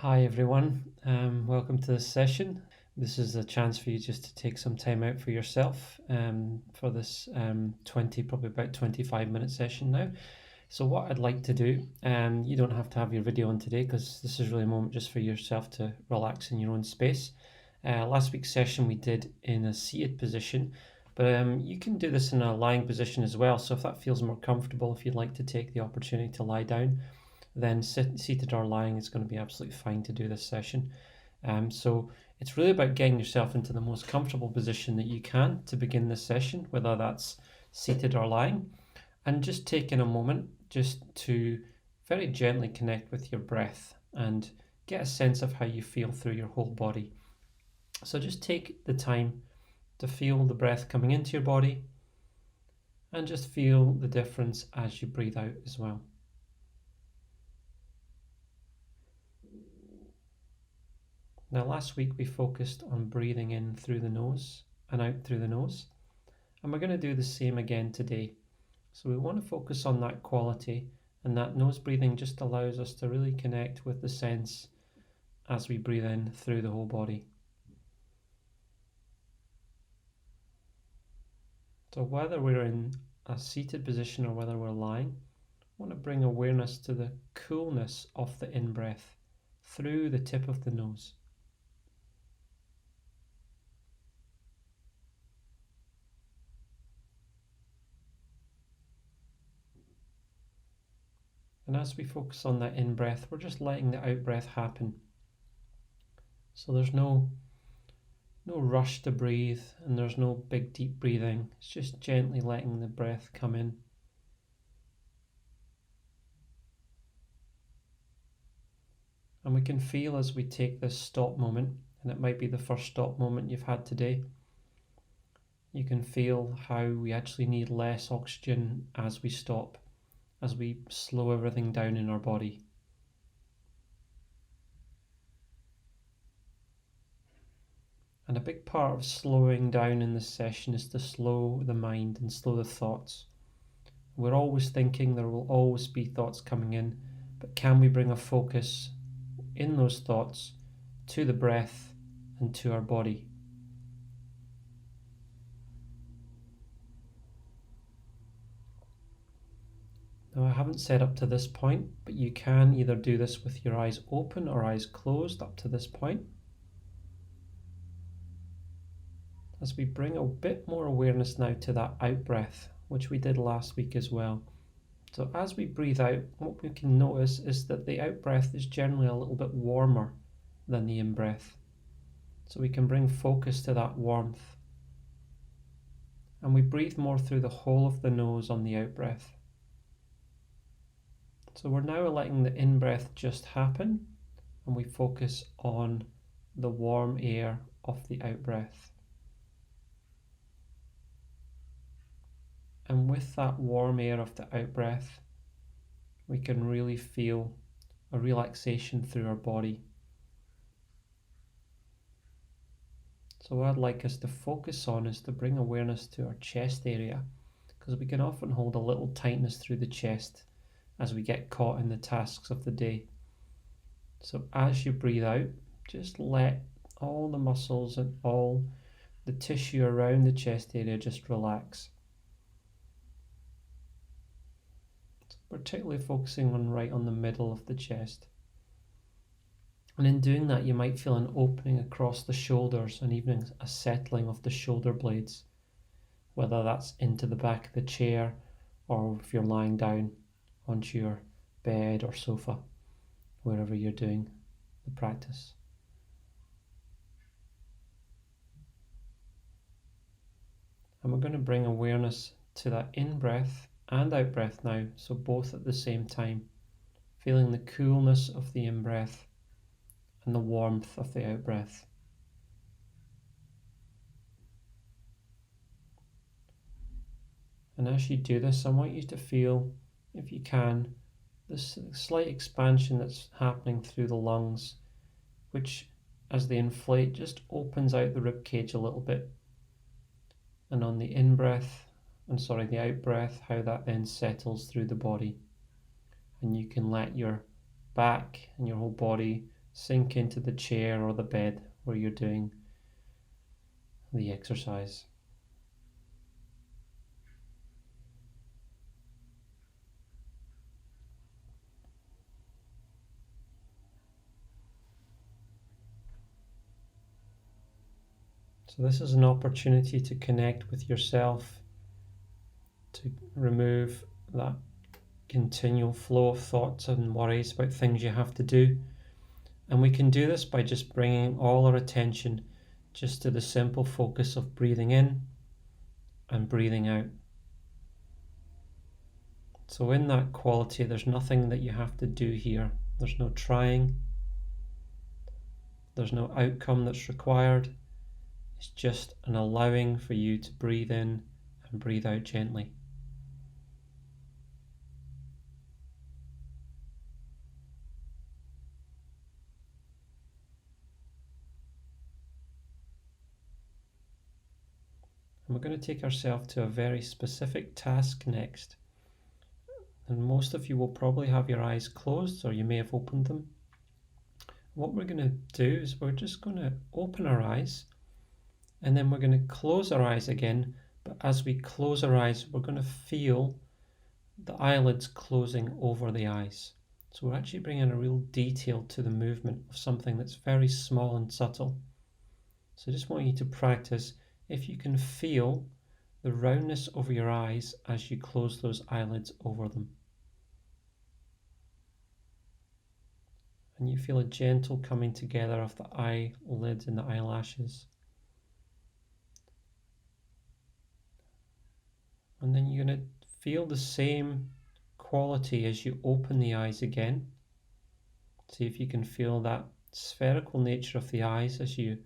Hi everyone, welcome to this session. This is a chance for you just to take some time out for yourself for this 20, probably about 25-minute session now. So what I'd like to do, you don't have to have your video on today because this is really a moment just for yourself to relax in your own space. Last week's session we did in a seated position, but you can do this in a lying position as well. So if that feels more comfortable, if you'd like to take the opportunity to lie down, then seated or lying is going to be absolutely fine to do this session. So it's really about getting yourself into the most comfortable position that you can to begin this session, whether that's seated or lying, and just taking a moment just to very gently connect with your breath and get a sense of how you feel through your whole body. So just take the time to feel the breath coming into your body and just feel the difference as you breathe out as well. Now, last week we focused on breathing in through the nose and out through the nose, and we're going to do the same again today. So we want to focus on that quality, and that nose breathing just allows us to really connect with the sense as we breathe in through the whole body. So whether we're in a seated position or whether we're lying, I want to bring awareness to the coolness of the in-breath through the tip of the nose. And as we focus on that in-breath, we're just letting the out-breath happen. So there's no rush to breathe, and there's no big deep breathing. It's just gently letting the breath come in. And we can feel as we take this stop moment, and it might be the first stop moment you've had today, you can feel how we actually need less oxygen as we stop, as we slow everything down in our body. And a big part of slowing down in this session is to slow the mind and slow the thoughts. We're always thinking, there will always be thoughts coming in, but can we bring a focus in those thoughts to the breath and to our body? Now, I haven't said up to this point, but you can either do this with your eyes open or eyes closed up to this point. As we bring a bit more awareness now to that out breath, which we did last week as well. So as we breathe out, what we can notice is that the out breath is generally a little bit warmer than the in breath. So we can bring focus to that warmth. And we breathe more through the whole of the nose on the out breath. So we're now letting the in breath just happen, and we focus on the warm air of the out breath. And with that warm air of the out breath, we can really feel a relaxation through our body. So what I'd like us to focus on is to bring awareness to our chest area, because we can often hold a little tightness through the chest as we get caught in the tasks of the day. So as you breathe out, just let all the muscles and all the tissue around the chest area just relax. Particularly focusing on right on the middle of the chest. And in doing that, you might feel an opening across the shoulders and even a settling of the shoulder blades, whether that's into the back of the chair or if you're lying down onto your bed or sofa, wherever you're doing the practice. And we're going to bring awareness to that in-breath and out-breath now, so both at the same time, feeling the coolness of the in-breath and the warmth of the out-breath. And as you do this, I want you to feel, if you can, this slight expansion that's happening through the lungs, which as they inflate just opens out the rib cage a little bit. And on the in-breath, the out-breath, how that then settles through the body. And you can let your back and your whole body sink into the chair or the bed where you're doing the exercise. So this is an opportunity to connect with yourself, to remove that continual flow of thoughts and worries about things you have to do. And we can do this by just bringing all our attention just to the simple focus of breathing in and breathing out. So in that quality, there's nothing that you have to do here. There's no trying. There's no outcome that's required. It's just an allowing for you to breathe in and breathe out gently. And we're going to take ourselves to a very specific task next. And most of you will probably have your eyes closed, or you may have opened them. What we're going to do is we're just going to open our eyes, and then we're going to close our eyes again. But as we close our eyes, we're going to feel the eyelids closing over the eyes. So we're actually bringing a real detail to the movement of something that's very small and subtle. So I just want you to practice if you can feel the roundness over your eyes as you close those eyelids over them. And you feel a gentle coming together of the eyelids and the eyelashes. And then you're going to feel the same quality as you open the eyes again. See if you can feel that spherical nature of the eyes as you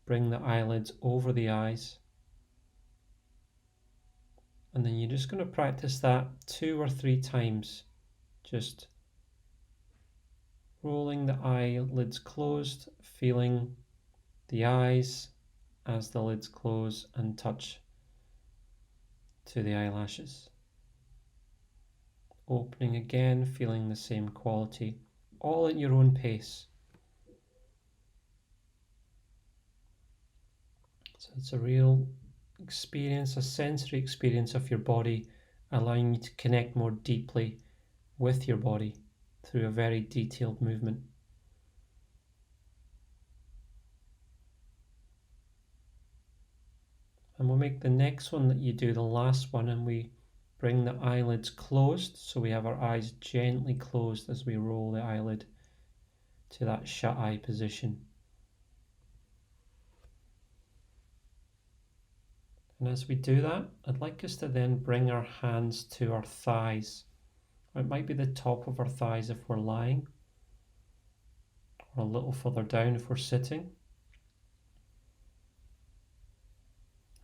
bring the eyelids over the eyes. And then you're just going to practice that 2 or 3 times. Just rolling the eyelids closed, feeling the eyes as the lids close and touch to the eyelashes. Opening again, feeling the same quality, all at your own pace. So it's a real experience, a sensory experience of your body, allowing you to connect more deeply with your body through a very detailed movement. And we'll make the next one that you do the last one, and we bring the eyelids closed, so we have our eyes gently closed as we roll the eyelid to that shut eye position. And as we do that, I'd like us to then bring our hands to our thighs. It might be the top of our thighs if we're lying, or a little further down if we're sitting.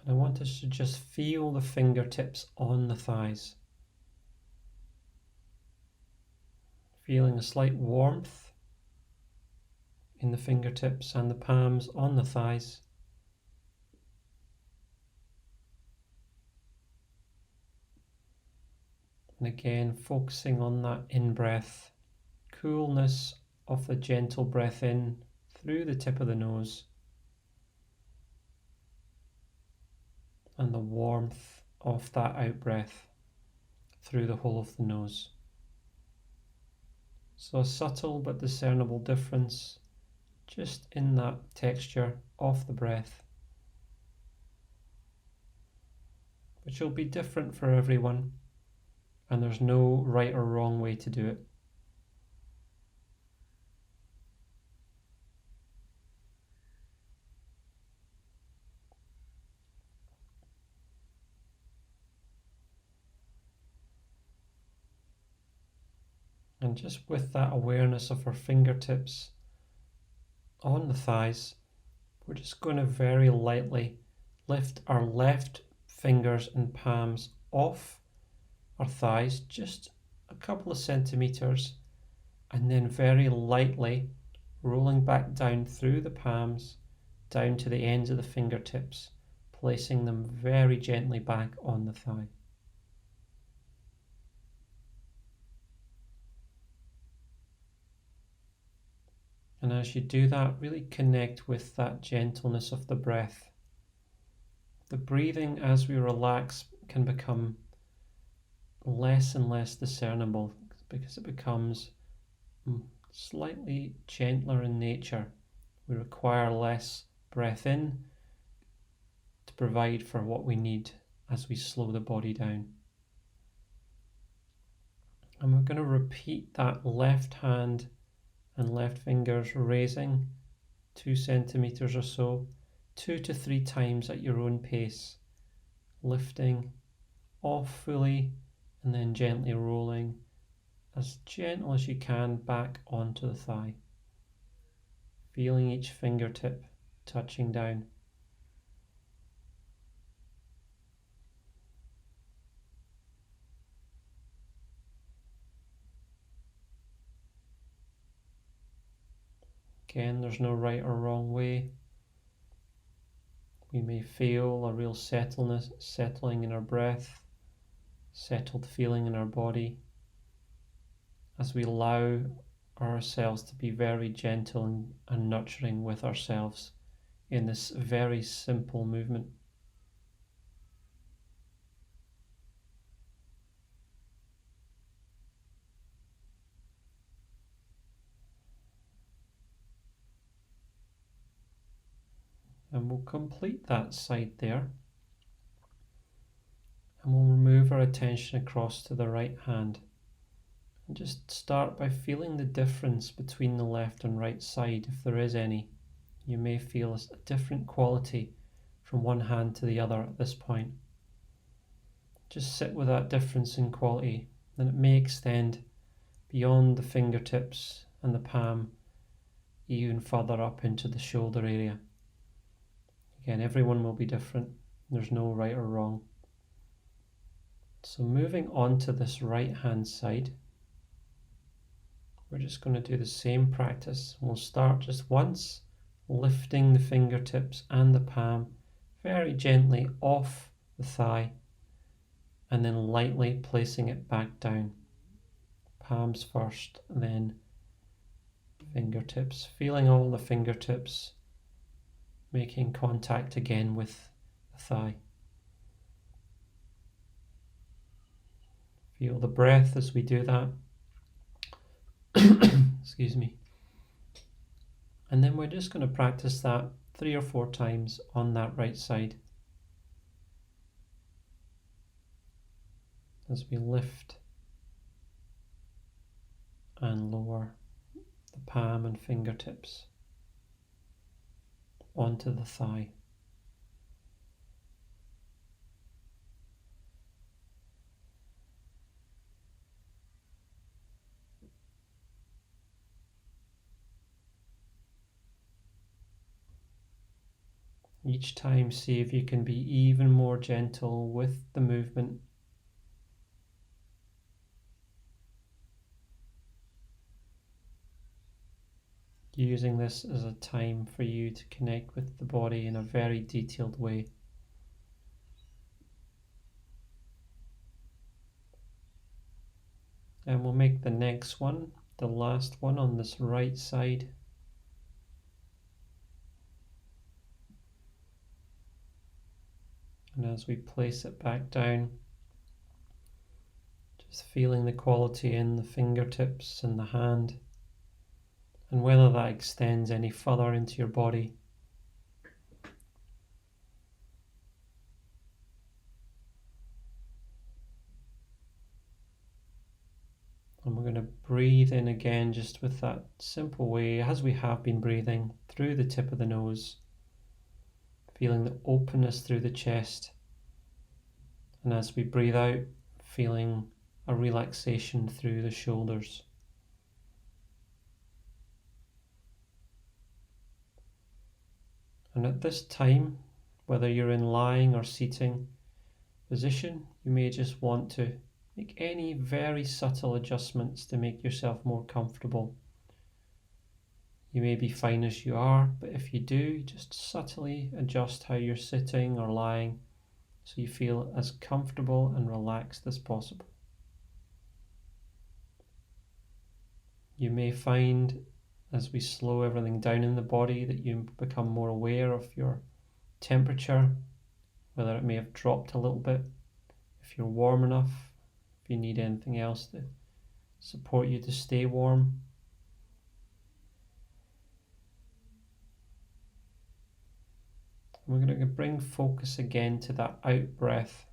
And I want us to just feel the fingertips on the thighs. Feeling a slight warmth in the fingertips and the palms on the thighs. And again, focusing on that in-breath, coolness of the gentle breath in through the tip of the nose, and the warmth of that out-breath through the whole of the nose. So a subtle but discernible difference just in that texture of the breath, which will be different for everyone, and there's no right or wrong way to do it. And just with that awareness of our fingertips on the thighs, we're just going to very lightly lift our left fingers and palms off our thighs, just a couple of centimeters, and then very lightly rolling back down through the palms, down to the ends of the fingertips, placing them very gently back on the thigh. And as you do that, really connect with that gentleness of the breath. The breathing, as we relax, can become less and less discernible because it becomes slightly gentler in nature. We require less breath in to provide for what we need as we slow the body down. And we're going to repeat that left hand and left fingers raising 2 centimeters or so, 2 to 3 times at your own pace, lifting off fully and then gently rolling as gentle as you can back onto the thigh, feeling each fingertip touching down. Again, there's no right or wrong way. We may feel a real settling in our breath, settled feeling in our body, as we allow ourselves to be very gentle and nurturing with ourselves in this very simple movement. And we'll complete that side there. And we'll move our attention across to the right hand. And just start by feeling the difference between the left and right side, if there is any. You may feel a different quality from one hand to the other at this point. Just sit with that difference in quality, and it may extend beyond the fingertips and the palm, even further up into the shoulder area. Again, everyone will be different. There's no right or wrong. So moving on to this right hand side, we're just going to do the same practice. We'll start just once, lifting the fingertips and the palm very gently off the thigh, and then lightly placing it back down. Palms first, then fingertips, feeling all the fingertips making contact again with the thigh. Feel the breath as we do that. Excuse me. And then we're just going to practice that 3 or 4 times on that right side as we lift and lower the palm and fingertips onto the thigh. Each time, see if you can be even more gentle with the movement. Using this as a time for you to connect with the body in a very detailed way. And we'll make the next one, the last one on this right side. And as we place it back down, just feeling the quality in the fingertips and the hand, and whether that extends any further into your body. And we're going to breathe in again, just with that simple way, as we have been breathing, through the tip of the nose, feeling the openness through the chest. And as we breathe out, feeling a relaxation through the shoulders. And at this time, whether you're in lying or seating position, you may just want to make any very subtle adjustments to make yourself more comfortable. You may be fine as you are, but if you do, just subtly adjust how you're sitting or lying so you feel as comfortable and relaxed as possible. You may find as we slow everything down in the body, that you become more aware of your temperature, whether it may have dropped a little bit, if you're warm enough, if you need anything else to support you to stay warm. We're going to bring focus again to that out breath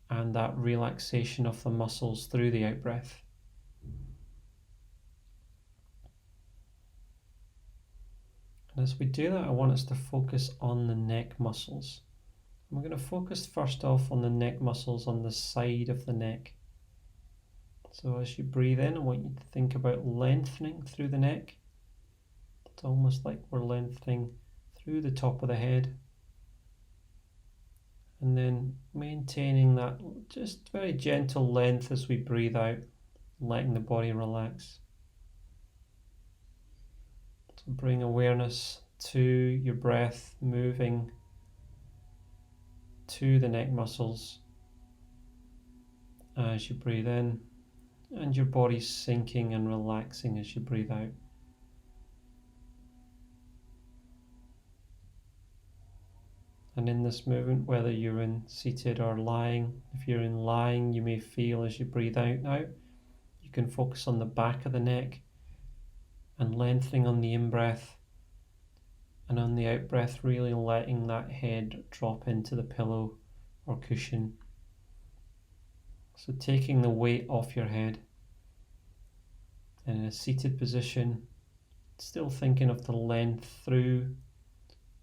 and that relaxation of the muscles through the out breath. And as we do that, I want us to focus on the neck muscles. And we're going to focus first off on the neck muscles on the side of the neck. So as you breathe in, I want you to think about lengthening through the neck. It's almost like we're lengthening through the top of the head. And then maintaining that just very gentle length as we breathe out, letting the body relax. So bring awareness to your breath, moving to the neck muscles as you breathe in, and your body sinking and relaxing as you breathe out. And in this movement, whether you're in seated or lying, if you're in lying, you may feel as you breathe out now, you can focus on the back of the neck and lengthening on the in-breath, and on the out-breath really letting that head drop into the pillow or cushion. So taking the weight off your head. And in a seated position, still thinking of the length through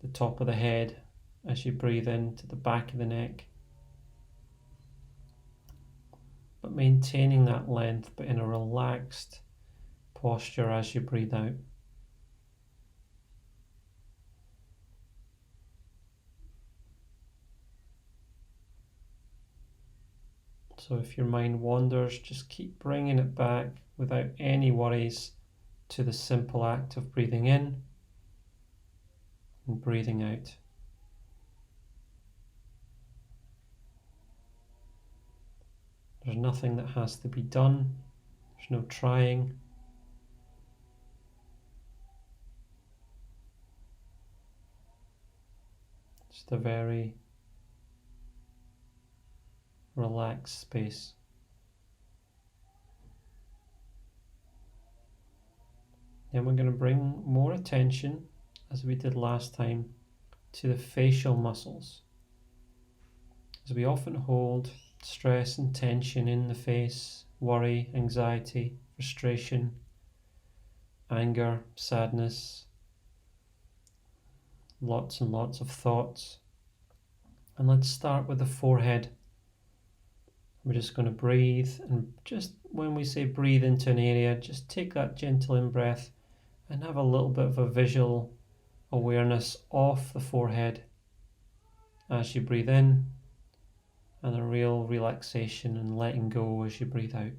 the top of the head as you breathe into the back of the neck, but maintaining that length but in a relaxed posture as you breathe out. So if your mind wanders, just keep bringing it back without any worries to the simple act of breathing in and breathing out. There's nothing that has to be done. There's no trying. Just a very relaxed space. Then we're going to bring more attention, as we did last time, to the facial muscles. As we often hold stress and tension in the face, worry, anxiety, frustration, anger, sadness, lots and lots of thoughts. And let's start with the forehead. We're just going to breathe, and just when we say breathe into an area, just take that gentle in-breath and have a little bit of a visual awareness of the forehead as you breathe in, and a real relaxation and letting go as you breathe out.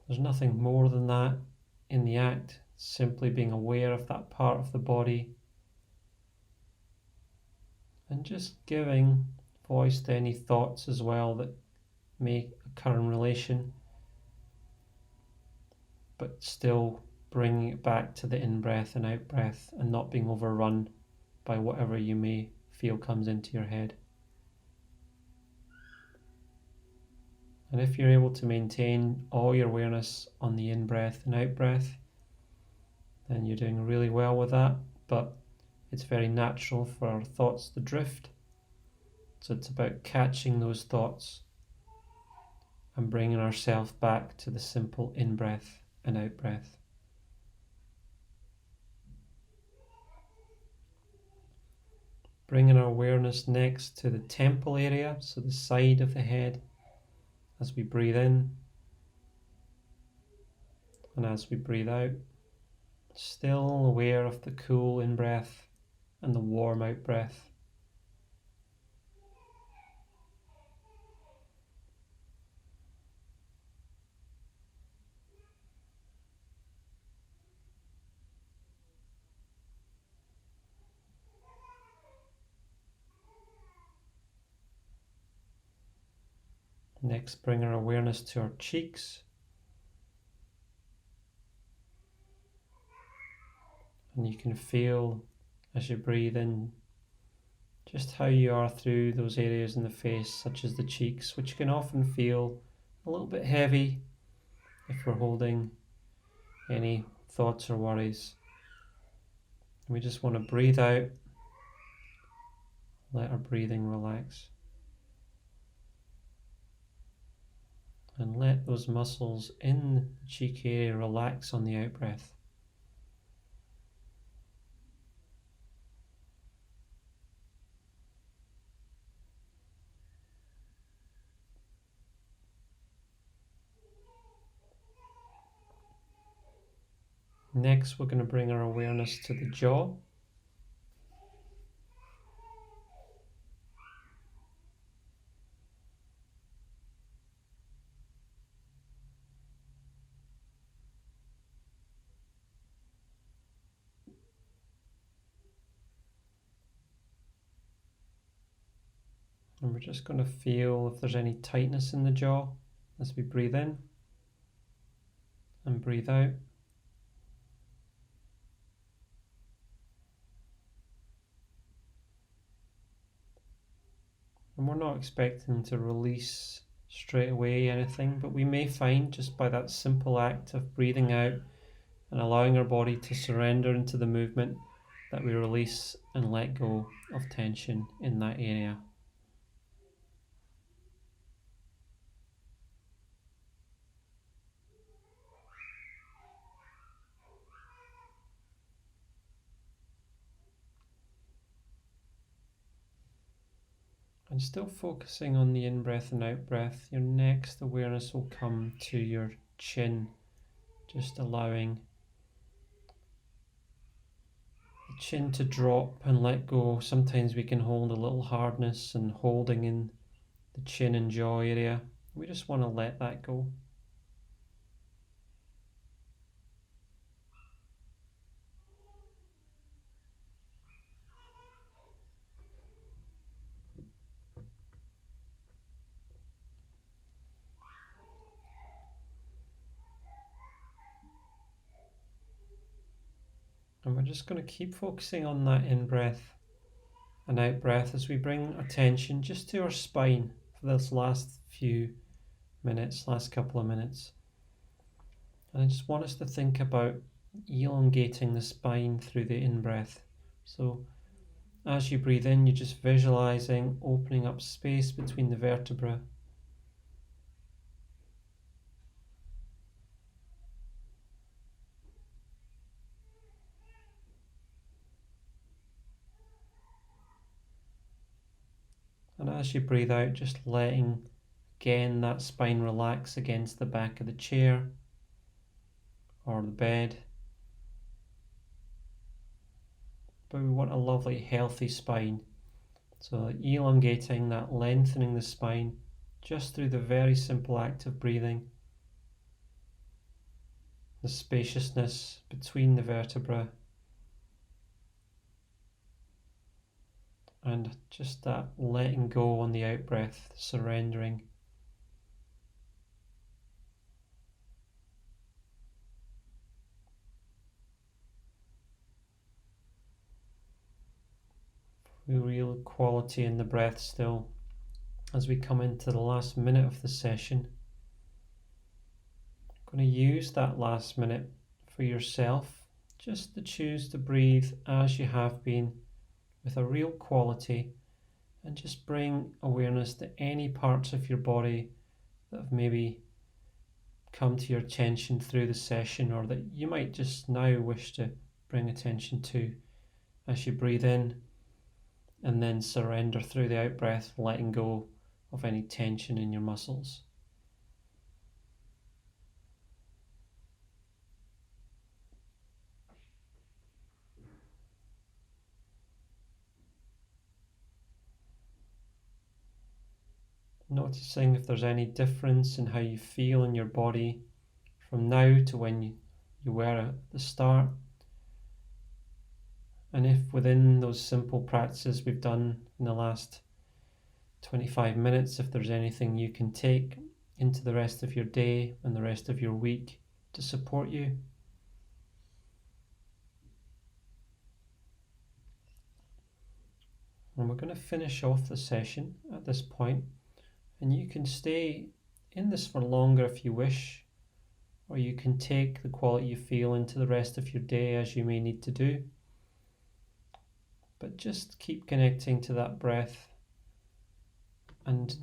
There's nothing more than that in the act, simply being aware of that part of the body and just giving voice to any thoughts as well that may occur in relation, but still bringing it back to the in-breath and out-breath and not being overrun by whatever you may feel comes into your head. And if you're able to maintain all your awareness on the in-breath and out-breath, then you're doing really well with that, but it's very natural for our thoughts to drift. So it's about catching those thoughts and bringing ourselves back to the simple in-breath and out-breath. Bringing our awareness next to the temple area, so the side of the head, as we breathe in and as we breathe out, still aware of the cool in-breath and the warm out-breath. Next, bring our awareness to our cheeks. And you can feel as you breathe in just how you are through those areas in the face, such as the cheeks, which can often feel a little bit heavy if we're holding any thoughts or worries. We just want to breathe out, let our breathing relax, and let those muscles in the cheek area relax on the out breath. Next, we're going to bring our awareness to the jaw. And we're just going to feel if there's any tightness in the jaw as we breathe in and breathe out. And we're not expecting to release straight away anything, but we may find just by that simple act of breathing out and allowing our body to surrender into the movement that we release and let go of tension in that area. And still focusing on the in-breath and out-breath, your next awareness will come to your chin, just allowing the chin to drop and let go. Sometimes we can hold a little hardness and holding in the chin and jaw area. We just want to let that go. And we're just going to keep focusing on that in-breath and out-breath as we bring attention just to our spine for this last few minutes, last couple of minutes. And I just want us to think about elongating the spine through the in-breath. So as you breathe in, you're just visualizing opening up space between the vertebrae. And as you breathe out, just letting again that spine relax against the back of the chair or the bed. But we want a lovely healthy spine. So elongating that, lengthening the spine just through the very simple act of breathing. The spaciousness between the vertebrae. And just that letting go on the out breath, surrendering. Real quality in the breath still as we come into the last minute of the session. I'm going to use that last minute for yourself just to choose to breathe as you have been with a real quality, and just bring awareness to any parts of your body that have maybe come to your attention through the session, or that you might just now wish to bring attention to as you breathe in and then surrender through the out breath, letting go of any tension in your muscles. Noticing if there's any difference in how you feel in your body from now to when you were at the start. And if within those simple practices we've done in the last 25 minutes, if there's anything you can take into the rest of your day and the rest of your week to support you. And we're going to finish off the session at this point, and you can stay in this for longer if you wish, or you can take the quality you feel into the rest of your day as you may need to do. But just keep connecting to that breath and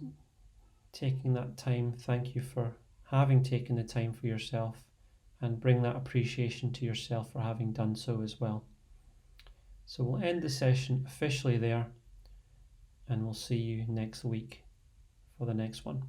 taking that time. Thank you for having taken the time for yourself, and bring that appreciation to yourself for having done so as well. So we'll end the session officially there, and we'll see you next week for the next one.